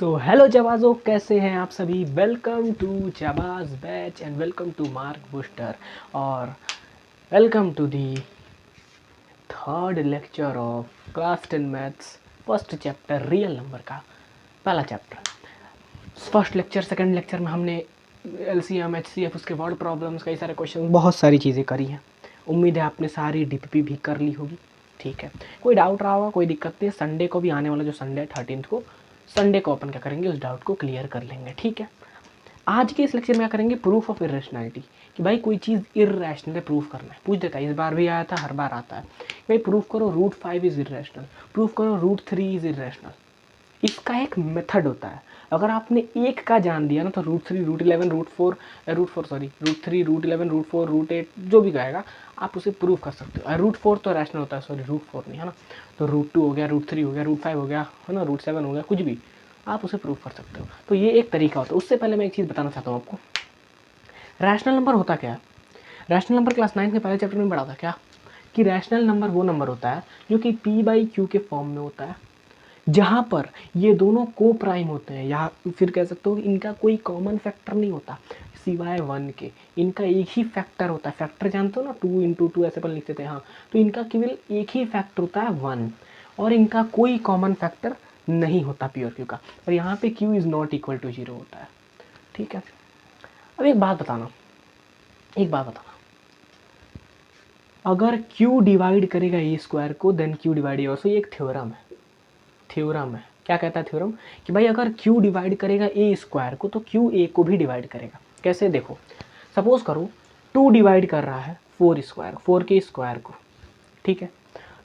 So hello जवाजो, कैसे हैं आप सभी। वेलकम टू जवाज batch and welcome to mark booster और welcome to the third lecture of class 10 maths first chapter real number का पहला चैप्टर। फर्स्ट लेक्चर सेकंड लेक्चर में हमने एलसीएम एचसीएफ उसके वर्ड प्रॉब्लम्स कई सारे क्वेश्चन बहुत सारी चीज़ें करी हैं। उम्मीद है आपने सारी डीपीपी भी कर ली होगी। ठीक है, कोई डाउट रहा होगा कोई दिक्कत नहीं। संडे को भी आने वाला जो संडे है 13 को, संडे को अपन क्या करेंगे उस डाउट को क्लियर कर लेंगे। ठीक है, आज के इस लेक्चर में क्या करेंगे, प्रूफ ऑफ इरेशनैलिटी। कि भाई कोई चीज़ इरेशनल है, प्रूफ करना है। पूछ देता है, इस बार भी आया था, हर बार आता है। भाई प्रूफ करो √5 इज़ इरेशनल, प्रूफ करो √3 इज़ इरेशनल। इसका एक मेथड होता है। अगर आपने एक का जान दिया ना तो √3 √11 √3 √11 √4 √8 जो भी कहेगा आप उसे प्रूव कर सकते हो। √4 तो रैशनल होता है, सॉरी √4 नहीं है ना। तो √2 हो गया, √3 हो गया, √5 हो गया है ना, √7 हो गया, कुछ भी आप उसे प्रूव कर सकते हो। तो ये एक तरीका होता है। उससे पहले मैं एक चीज़ बताना चाहता हूँ आपको, रैशनल नंबर होता क्या है। रैशनल नंबर क्लास 9 के पहले चैप्टर में पढ़ा था क्या, कि रैशनल नंबर वो नंबर होता है जो कि p/q के फॉर्म में होता है, जहाँ पर ये दोनों को प्राइम होते हैं, या फिर कह सकते हो कि इनका कोई कॉमन फैक्टर नहीं होता सिवाय 1 के। इनका एक ही फैक्टर होता है। फैक्टर जानते हो ना, 2 × 2 ऐसे पर लिखते थे। हाँ, तो इनका केवल एक ही फैक्टर होता है 1, और इनका कोई कॉमन फैक्टर नहीं होता प्योर क्यू का। और यहाँ पे q is not equal to 0 होता है। ठीक है, अब एक बात बताना, अगर q डिवाइड करेगा a² को देन q डिवाइड a। ये एक थ्योरम है। क्या कहता है थ्योरम, कि भाई अगर q डिवाइड करेगा a² को तो q a को भी डिवाइड करेगा। कैसे, देखो सपोज करो 2 डिवाइड कर रहा है 4 के स्क्वायर को। ठीक है,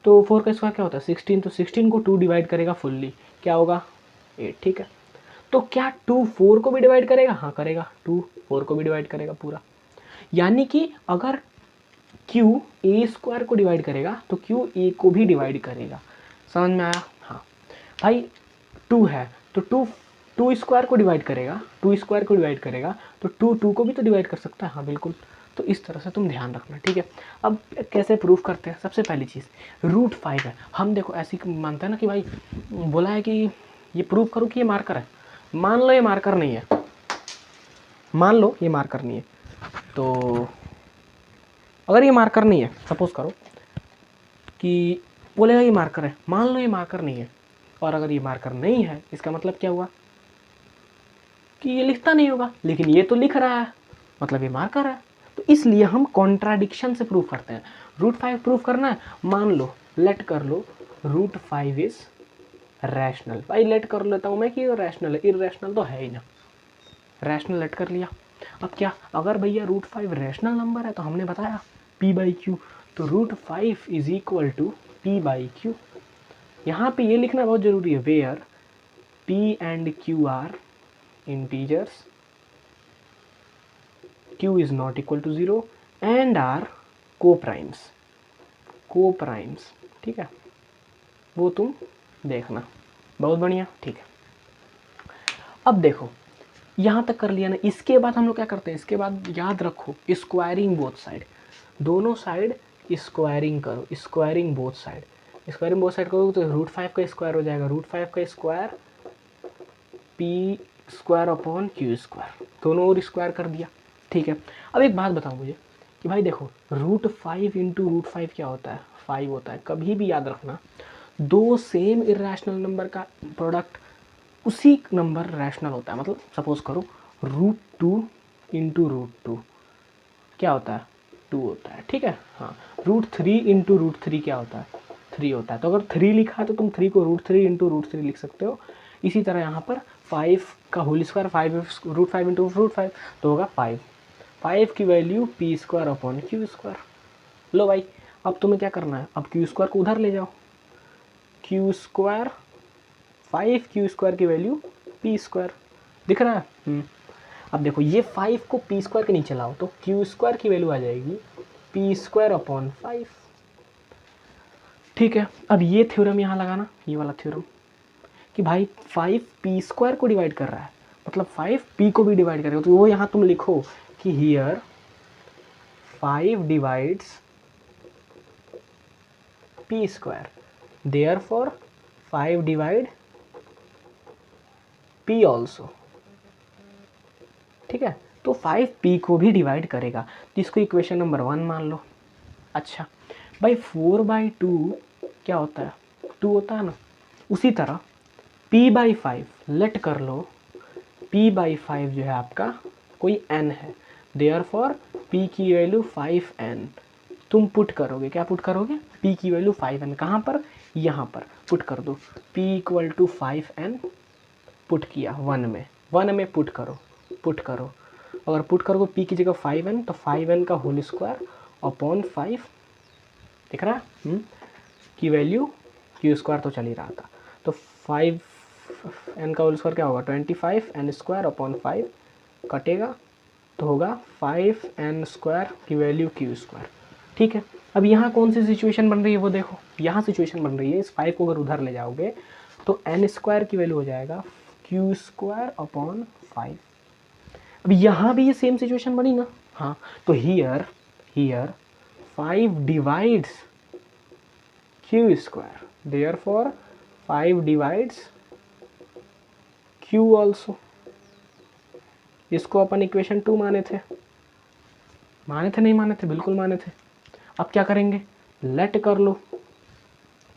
तो 4 का स्क्वायर क्या होता है 16, तो 16 को 2 डिवाइड करेगा फुल्ली, क्या होगा 8। ठीक है, तो क्या 2 4 को भी डिवाइड करेगा, हाँ करेगा, 2 4 को भी डिवाइड करेगा पूरा। यानी कि अगर q a² को डिवाइड करेगा तो q a को भी डिवाइड करेगा। समझ में आया। हाँ भाई 2 है तो 2 को डिवाइड करेगा, 2 को डिवाइड करेगा तो 2 को भी तो डिवाइड कर सकता है। हाँ बिल्कुल, तो इस तरह से तुम ध्यान रखना। ठीक है, अब कैसे प्रूफ करते हैं। सबसे पहली चीज़ √5 है। हम देखो ऐसी मानते हैं ना कि भाई बोला है कि ये प्रूफ करो कि ये मार्कर है। मान लो ये मार्कर नहीं है, तो अगर ये मार्कर नहीं है, सपोज करो कि बोलेगा ये मार्कर है, मान लो ये मार्कर नहीं है, और अगर ये मार्कर नहीं है इसका मतलब क्या हुआ कि ये लिखता नहीं होगा, लेकिन ये तो लिख रहा है, मतलब ये मार्कर है। तो इसलिए हम कॉन्ट्राडिक्शन से प्रूफ करते हैं। √5 प्रूफ करना है, मान लो लेट कर लो √5 इज रैशनल। भाई लेट कर लेता हूँ मैं कि रैशनल है, इरेशनल तो है ही ना, रैशनल लेट कर लिया। अब क्या, अगर भैया √5 रैशनल नंबर है तो हमने बताया p/q, तो √5 इज इक्वल टू p/q। यहाँ पे ये लिखना बहुत ज़रूरी है, where p and q are integers, q is not equal to 0 and are co-primes। ठीक है, वो तुम देखना, बहुत बढ़िया। ठीक है, अब देखो यहाँ तक कर लिया ना। इसके बाद हम लोग क्या करते हैं, इसके बाद याद रखो स्क्वायरिंग बोथ साइड, दोनों साइड स्क्वायरिंग करो, स्क्वायरिंग बोथ साइड करो तो √5 का स्क्वायर हो जाएगा, √5 का स्क्वायर p² दोनों और स्क्वायर कर दिया। ठीक है, अब एक बात बताओ मुझे कि भाई देखो √5 × √5 क्या होता है, 5 होता है। कभी भी याद रखना, दो सेम इरेशनल नंबर का प्रोडक्ट उसी नंबर रैशनल होता है। मतलब सपोज करो √2 × √2 क्या होता है 2 होता है। ठीक है, हाँ √3 × √3 क्या होता है 3 होता है। तो अगर 3 लिखा है तो तुम 3 को √3 × √3 लिख सकते हो। इसी तरह यहाँ पर 5 का होल स्क्वायर, 5 √5 × √5 तो होगा 5 की वैल्यू p²/q²। लो भाई, अब तुम्हें क्या करना है, अब q² को उधर ले जाओ, q², 5q² की वैल्यू p², दिख रहा है। अब देखो ये 5 को p² के नीचे लाओ तो q² की वैल्यू आ जाएगी p²/5। ठीक है, अब ये थ्योरम यहाँ लगाना, ये वाला थ्योरम कि भाई 5 p² को डिवाइड कर रहा है, मतलब 5 p को भी डिवाइड करेगा। तो वो यहाँ तुम लिखो कि here 5 divides p², therefore 5 divide p also, ठीक है। तो 5p को भी डिवाइड करेगा, तो इसको इक्वेशन नंबर 1 मान लो। अच्छा भाई 4/2 क्या होता है, 2 होता है ना। उसी तरह p/5 लेट कर लो, p/5 जो है आपका कोई n है, देयरफॉर p की वैल्यू 5n। तुम पुट करोगे, क्या पुट करोगे, p की वैल्यू 5n कहाँ पर, यहाँ पर पुट कर दो। p = 5n पुट किया 1 में पुट करो। अगर पुट करोगे p की जगह 5n, तो 5n का होल स्क्वायर अपॉन 5, दिख रहा है की वैल्यू q² तो चल ही रहा था। तो 5n का होल स्क्वायर क्या होगा, 25n² अपॉन 5 कटेगा, तो होगा 5n² की वैल्यू q², ठीक है। अब यहाँ कौन सी सिचुएशन बन रही है वो देखो, यहाँ सिचुएशन बन रही है इस 5 को अगर उधर ले जाओगे तो n² की वैल्यू हो जाएगा q² अपॉन 5। अब यहाँ भी ये सेम सिचुएशन बनी ना, हाँ। तो here 5 divides q², therefore 5 divides q also. इसको अपन इक्वेशन 2 माने थे नहीं माने थे, बिल्कुल माने थे। अब क्या करेंगे, लेट कर लो।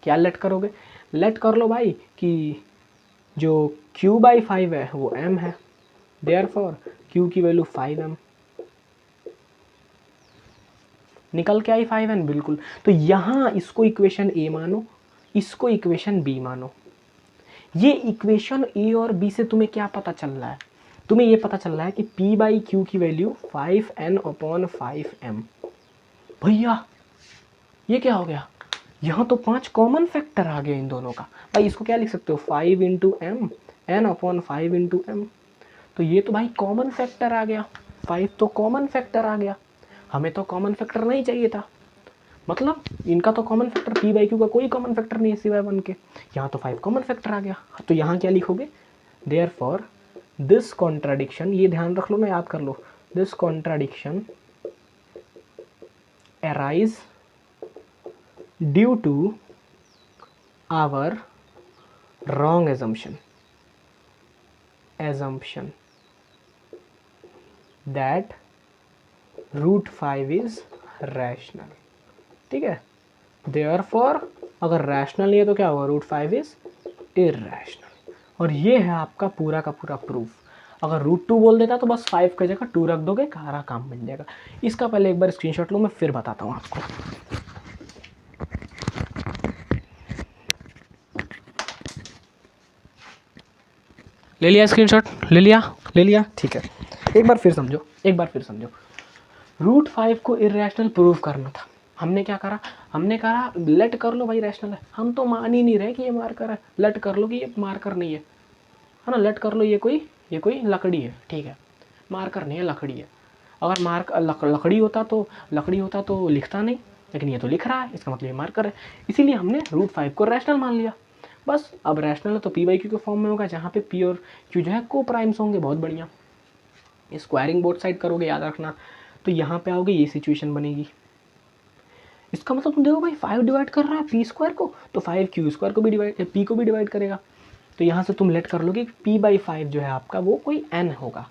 क्या लेट करोगे, लेट कर लो भाई कि जो q/5 है वो m है, देयरफॉर q की वैल्यू 5m। निकल के आई 5n, बिल्कुल। तो यहाँ इसको इक्वेशन a मानो, इसको इक्वेशन b मानो। ये इक्वेशन a और b से तुम्हें क्या पता चल रहा है, तुम्हें ये पता चल रहा है कि p/q की वैल्यू 5n अपॉन 5m। भैया ये क्या हो गया, यहाँ तो 5 कॉमन फैक्टर आ गए इन दोनों का। भाई इसको क्या लिख सकते हो, 5 × m, n अपॉन 5 × m। तो ये तो भाई कॉमन फैक्टर आ गया, 5 तो कॉमन फैक्टर आ गया। हमें तो कॉमन फैक्टर नहीं चाहिए था, मतलब इनका तो कॉमन फैक्टर p/q का कोई कॉमन फैक्टर नहीं है सिवाय 1 के। यहाँ तो 5 कॉमन फैक्टर आ गया। तो यहाँ क्या लिखोगे, देयरफॉर दिस कॉन्ट्राडिक्शन, ये ध्यान रख लो ना, याद कर लो, this contradiction arise due to our wrong assumption that √5 is rational, ठीक है। देयरफॉर अगर रैशनल नहीं है तो क्या होगा, √5 इज इर्रेशनल। और ये है आपका पूरा का पूरा प्रूफ। अगर √2 बोल देता तो बस 5 की जगह 2 रख दोगे, सारा काम बन जाएगा। इसका पहले एक बार स्क्रीनशॉट लो, मैं फिर बताता हूँ आपको। ले लिया स्क्रीनशॉट, ले लिया, ठीक है। एक बार फिर समझो, √5 को इर्रेशनल प्रूव करना था। हमने क्या करा, हमने कहा लेट कर लो भाई रैशनल है। हम तो मान ही नहीं रहे कि ये मार्कर है, लेट कर लो कि ये मार्कर नहीं है ना, लेट कर लो ये कोई लकड़ी है, ठीक है, मार्कर नहीं है, लकड़ी है। अगर लकड़ी होता तो लिखता नहीं, लेकिन ये तो लिख रहा है, इसका मतलब ये मार्कर है। इसीलिए हमने √5 को रैशनल मान लिया। बस अब रैशनल है तो p/q के फॉर्म में होगा, जहाँ पे p और q जो है को प्राइम्स होंगे। बहुत बढ़िया, स्क्वायरिंग बोथ साइड करोगे, याद रखना। तो यहाँ पे आओगे, ये सिचुएशन बनेगी। इसका मतलब तुम देखो भाई 5 डिवाइड कर रहा है p² को, तो 5 q² को भी डिवाइड, p को भी डिवाइड करेगा। तो यहाँ से तुम लेट कर लोगे p/5 जो है आपका वो कोई n होगा,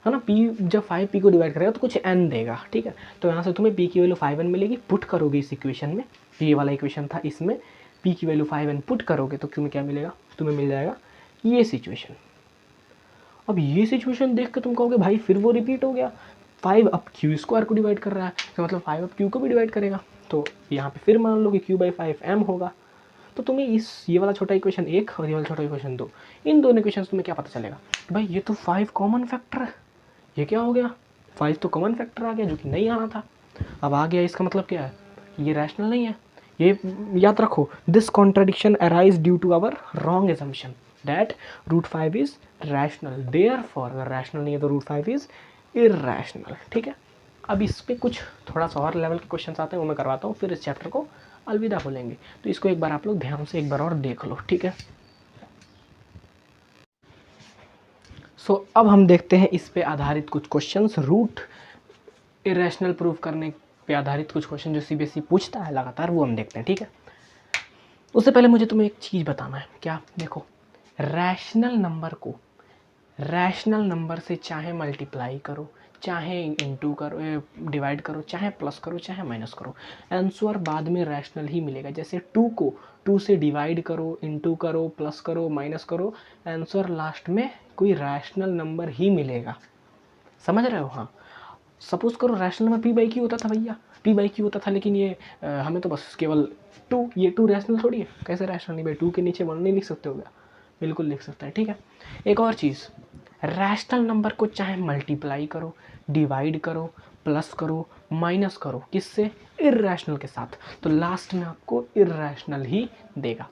है ना। p जब 5p को डिवाइड करेगा तो कुछ n देगा, ठीक है। तो यहाँ से तुम्हें p की वैल्यू 5n मिलेगी। पुट करोगे इस इक्वेशन में, ये वाला इक्वेशन था, इसमें p की वैल्यू 5n पुट करोगे तो तुम्हें क्या मिलेगा, तुम्हें मिल जाएगा ये सिचुएशन। अब ये सिचुएशन देख के तुम कहोगे भाई फिर वो रिपीट हो गया, 5 अब q² को डिवाइड कर रहा है, तो मतलब 5 अब q को भी डिवाइड करेगा। तो यहाँ पे फिर मान लो कि q/5 m होगा। तो तुम्हें ये वाला छोटा इक्वेशन 1 और ये वाला छोटा इक्वेशन 2, इन दोनों इक्वेशन तुम्हें क्या पता चलेगा, भाई ये तो 5 कॉमन फैक्टर है। ये क्या हो गया, 5 तो कॉमन फैक्टर आ गया जो कि नहीं आना था, अब आ गया। इसका मतलब क्या है, ये रैशनल नहीं है। ये याद रखो, this contradiction arise due to our wrong assumption that √5 is rational, therefore अगर रैशनल नहीं है तो √5 इज इर्रैशनल, ठीक है। अब इस पर कुछ थोड़ा सा और लेवल के क्वेश्चन आते हैं, वो मैं करवाता हूँ, फिर इस चैप्टर को अलविदा बोलेंगे। तो इसको एक बार आप लोग ध्यान से एक बार और देख लो, ठीक है। सो अब हम देखते हैं इस पे आधारित कुछ क्वेश्चंस, रूट इरेशनल प्रूफ करने पे आधारित कुछ क्वेश्चन जो CBSE पूछता है लगातार, वो हम देखते हैं, ठीक है। उससे पहले मुझे तुम्हें एक चीज़ बताना है, क्या, देखो रैशनल नंबर को रैशनल नंबर से चाहे मल्टीप्लाई करो, चाहे इंटू करो, डिवाइड करो, चाहे प्लस करो, चाहे माइनस करो, आंसर बाद में रैशनल ही मिलेगा। जैसे 2 को 2 से डिवाइड करो, इंटू करो, प्लस करो, माइनस करो, आंसर लास्ट में कोई रैशनल नंबर ही मिलेगा। समझ रहे हो? हाँ, सपोज करो rational number P by Q होता था भैया, पी बाई क्यू होता था, लेकिन ये हमें तो बस केवल 2, ये 2 रैशनल थोड़ी है। कैसे रैशनल नहीं भाई? 2 के नीचे 1 नहीं लिख सकते हो क्या? बिल्कुल लिख सकते हैं। ठीक है, एक और चीज़, रैशनल नंबर को चाहे मल्टीप्लाई करो, डिवाइड करो, प्लस करो, माइनस करो, किससे? इर्रैशनल के साथ, तो लास्ट में आपको इर्रैशनल ही देगा।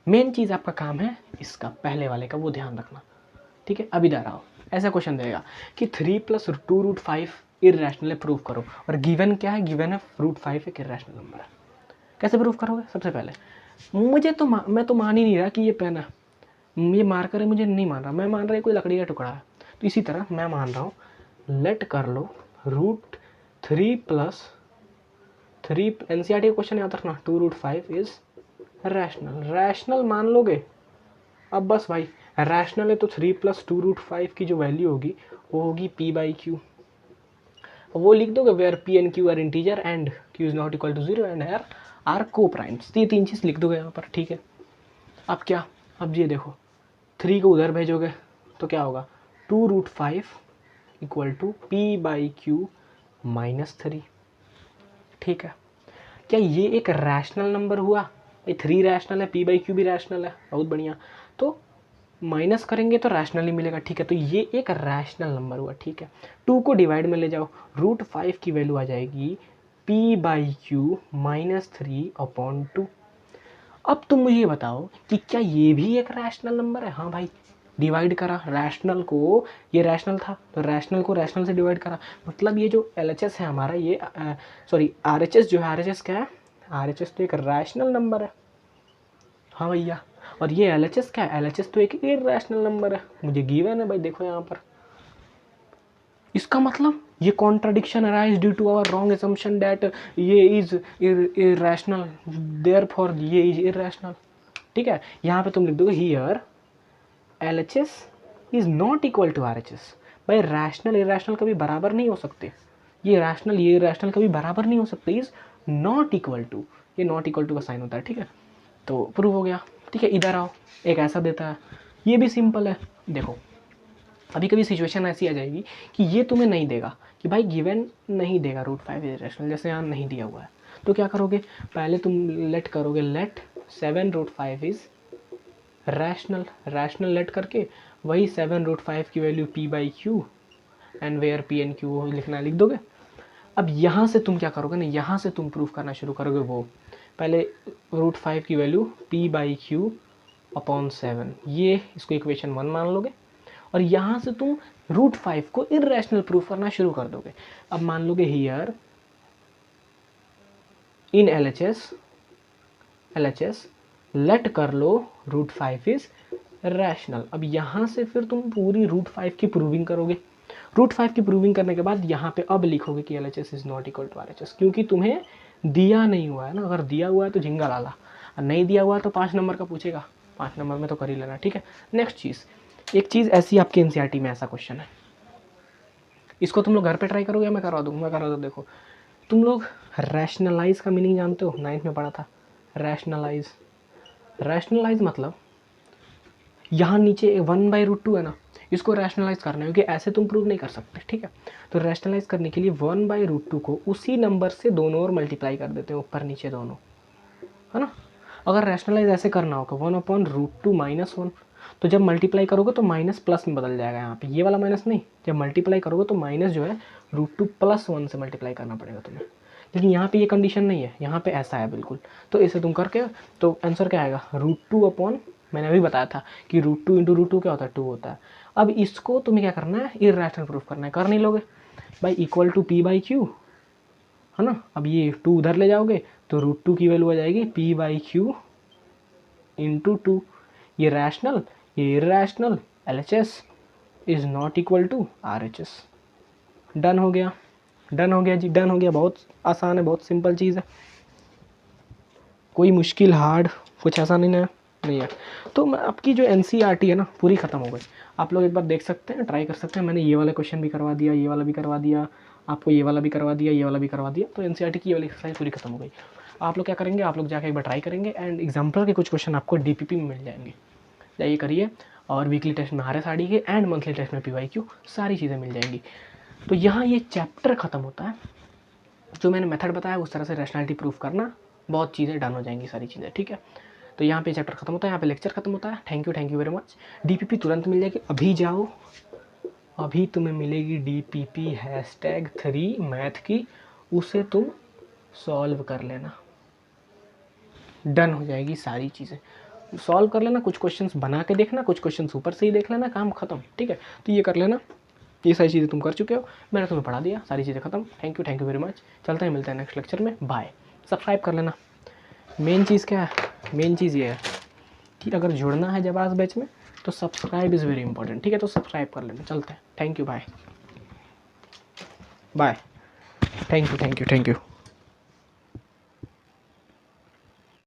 मेन चीज़ आपका काम है इसका पहले वाले का, वो ध्यान रखना। ठीक है, अब इधर आओ, ऐसा क्वेश्चन देगा कि 3 + 2√5 इर्रैशनल है, प्रूव करो। और गिवन क्या है? गिवन है √5 एक इर्रैशनल नंबर है। कैसे प्रूव करोगे? सबसे पहले मैं तो मान ही नहीं रहा कि ये पेन है, ये मार्कर है, मुझे नहीं मान रहा, मैं मान रहा है कोई लकड़ी का टुकड़ा है। तो इसी तरह मैं मान रहा हूँ, लेट कर लो √3 + 3, एनसीईआरटी का क्वेश्चन याद रखना, 2√5 इज रैशनल। रैशनल मान लोगे? अब बस भाई, रैशनल है तो 3 + 2√5 की जो वैल्यू होगी वो होगी p/q। वो लिख दोगे where p and q are integer and q is not equal to 0 and here are coprimes. ये 3 चीज़ लिख दोगे यहाँ पर। ठीक है, अब क्या? अब ये देखो, 3 को उधर भेजोगे तो क्या होगा? 2√5 इक्वल टू p/q -3। ठीक है, क्या ये एक रैशनल नंबर हुआ? ये 3 रैशनल है, p/q भी रैशनल है, बहुत बढ़िया। तो माइनस करेंगे तो रैशनल ही मिलेगा। ठीक है, तो ये एक रैशनल नंबर हुआ। ठीक है, 2 को डिवाइड में ले जाओ, √5 की वैल्यू आ जाएगी p/q -3/2। अब तुम मुझे ये बताओ कि क्या ये भी एक रैशनल नंबर है? हाँ भाई, डिवाइड करा रैशनल को, ये रैशनल था तो रैशनल को रैशनल से डिवाइड करा, मतलब ये जो LHS है हमारा, ये सॉरी RHS जो है, RHS क्या है? RHS तो एक रैशनल नंबर है। हाँ भैया, और ये LHS क्या है? LHS तो एक इरैशनल नंबर है, मुझे गिवन है भाई, देखो यहाँ पर। इसका मतलब ये contradiction arise due to our wrong assumption that ये इज इरैशनल, देयरफॉर ये इज इरैशनल। ठीक है, यहाँ पे तुम लिख दोगे here LHS is not equal to RHS। भाई रैशनल इरैशनल कभी बराबर नहीं हो सकते, ये रैशनल ये इरैशनल कभी बराबर नहीं हो सकते। इज नॉट इक्वल टू, ये नॉट इक्वल टू का साइन होता है। ठीक है, तो प्रूव हो गया। ठीक है, इधर आओ, एक ऐसा देता है, ये भी सिंपल है। देखो, अभी कभी सिचुएशन ऐसी आ जाएगी कि ये तुम्हें नहीं देगा, कि भाई गिवन नहीं देगा √5 इरेशनल, जैसे यहाँ नहीं दिया हुआ है, तो क्या करोगे? पहले तुम लेट करोगे, let 7√5 is rational. Rational let करके वही 7√5 की value p/q and where p and q लिखना, लिख दोगे। अब यहाँ से तुम क्या करोगे ना, यहाँ से तुम प्रूफ करना शुरू करोगे। वो पहले √5 की वैल्यू p/q/7, ये इसको इक्वेशन 1 मान लोगे, और यहाँ से तुम √5 को इरैशनल प्रूफ करना शुरू कर दोगे। अब मान लोगे हियर इन LHS लेट कर लो √5 इज रैशनल। अब यहाँ से फिर तुम पूरी √5 की प्रूविंग करोगे। √5 की प्रूविंग करने के बाद यहाँ पे अब लिखोगे कि LHS is not equal to RHS, क्योंकि तुम्हें दिया नहीं हुआ है ना। अगर दिया हुआ है तो झिंगा लाला, और नहीं दिया हुआ है तो 5 नंबर का पूछेगा, 5 नंबर में तो कर ही लेना। ठीक है, नेक्स्ट चीज़, एक चीज़ ऐसी आपके एनसीईआरटी में ऐसा क्वेश्चन है, इसको तुम लोग घर पे ट्राई करोगे या मैं करा दूँ? मैं करा दूँ। देखो, तुम लोग रैशनलाइज का मीनिंग जानते हो? 9th में पढ़ा था रैशनलाइज। रैशनलाइज मतलब यहाँ नीचे 1/√2 है ना, इसको रैशनलाइज करना है, क्योंकि ऐसे तुम प्रूव नहीं कर सकते। ठीक है, तो रैशनलाइज करने के लिए 1/√2 को उसी नंबर से दोनों और मल्टीप्लाई कर देते हैं, ऊपर नीचे दोनों, है ना। अगर रैशनलाइज ऐसे करना होगा 1/√2 -1, तो जब मल्टीप्लाई करोगे तो माइनस प्लस में बदल जाएगा। यहाँ पे ये वाला माइनस नहीं, जब मल्टीप्लाई करोगे तो माइनस जो है √2 + 1 से मल्टीप्लाई करना पड़ेगा तुम्हें। लेकिन यहाँ पे ये कंडीशन नहीं है, यहाँ पे ऐसा है बिल्कुल। तो इसे तुम करके, तो आंसर क्या आएगा? √2 मैंने अभी बताया था कि √2 × √2 क्या होता है? 2 होता है। अब इसको तुम्हें क्या करना है? इरैशनल प्रूफ करना है। कर नहीं लोगे भाई, इक्वल टू p/q, है ना। अब ये 2 उधर ले जाओगे तो √2 की वैल्यू आ जाएगी p/q × 2। ये रैशनल, ये irrational, LHS is not equal to RHS। Done हो गया, डन हो गया जी, डन हो गया। बहुत आसान है, बहुत सिंपल चीज़ है, कोई मुश्किल हार्ड कुछ ऐसा नहीं है। नहीं है। तो आपकी जो एनसीईआरटी है ना पूरी ख़त्म हो गई। आप लोग एक बार देख सकते हैं, ट्राई कर सकते हैं। मैंने ये वाला क्वेश्चन भी करवा दिया, ये वाला भी करवा दिया, आपको ये वाला भी करवा दिया, ये वाला भी करवा दिया। तो एनसीईआरटी की ये वाली एक्सरसाइज पूरी खत्म हो गई। आप लोग क्या करेंगे, आप लोग जाकर एक बार ट्राई करेंगे एंड एग्जाम्पल के कुछ क्वेश्चन आपको डीपीपी में मिल जाएंगे। जाइए करिए, और वीकली टेस्ट में RS-RD के एंड मंथली टेस्ट में PYQ सारी चीज़ें मिल जाएंगी। तो यहाँ ये चैप्टर ख़त्म होता है। जो मैंने मेथड बताया उस तरह से रैशनैलिटी प्रूफ करना, बहुत चीज़ें डन हो जाएंगी सारी चीज़ें, ठीक है। तो यहाँ पे चैप्टर खत्म होता है, यहाँ पे लेक्चर खत्म होता है। Thank you very much. DPP तुरंत मिल जाएगी, अभी जाओ, अभी तुम्हें मिलेगी DPP #3 मैथ की, उसे तुम सॉल्व कर लेना, डन हो जाएगी सारी चीज़ें। सॉल्व कर लेना, कुछ क्वेश्चंस बना के देखना, कुछ क्वेश्चंस ऊपर से ही देख लेना, काम खत्म, ठीक है। तो ये कर लेना, ये सारी चीज़ें तुम कर चुके हो, मैंने तुम्हें पढ़ा दिया, सारी चीज़ें खत्म। Thank you very much. चलते हैं, मिलते हैं नेक्स्ट लेक्चर में, बाय। सब्सक्राइब कर लेना। मेन चीज़ क्या है, मेन चीज़ ये है कि अगर जुड़ना है जबास बैच में तो सब्सक्राइब इज़ वेरी इंपॉर्टेंट, ठीक है। तो सब्सक्राइब कर लेना। चलते हैं, thank you, bye bye. Thank you.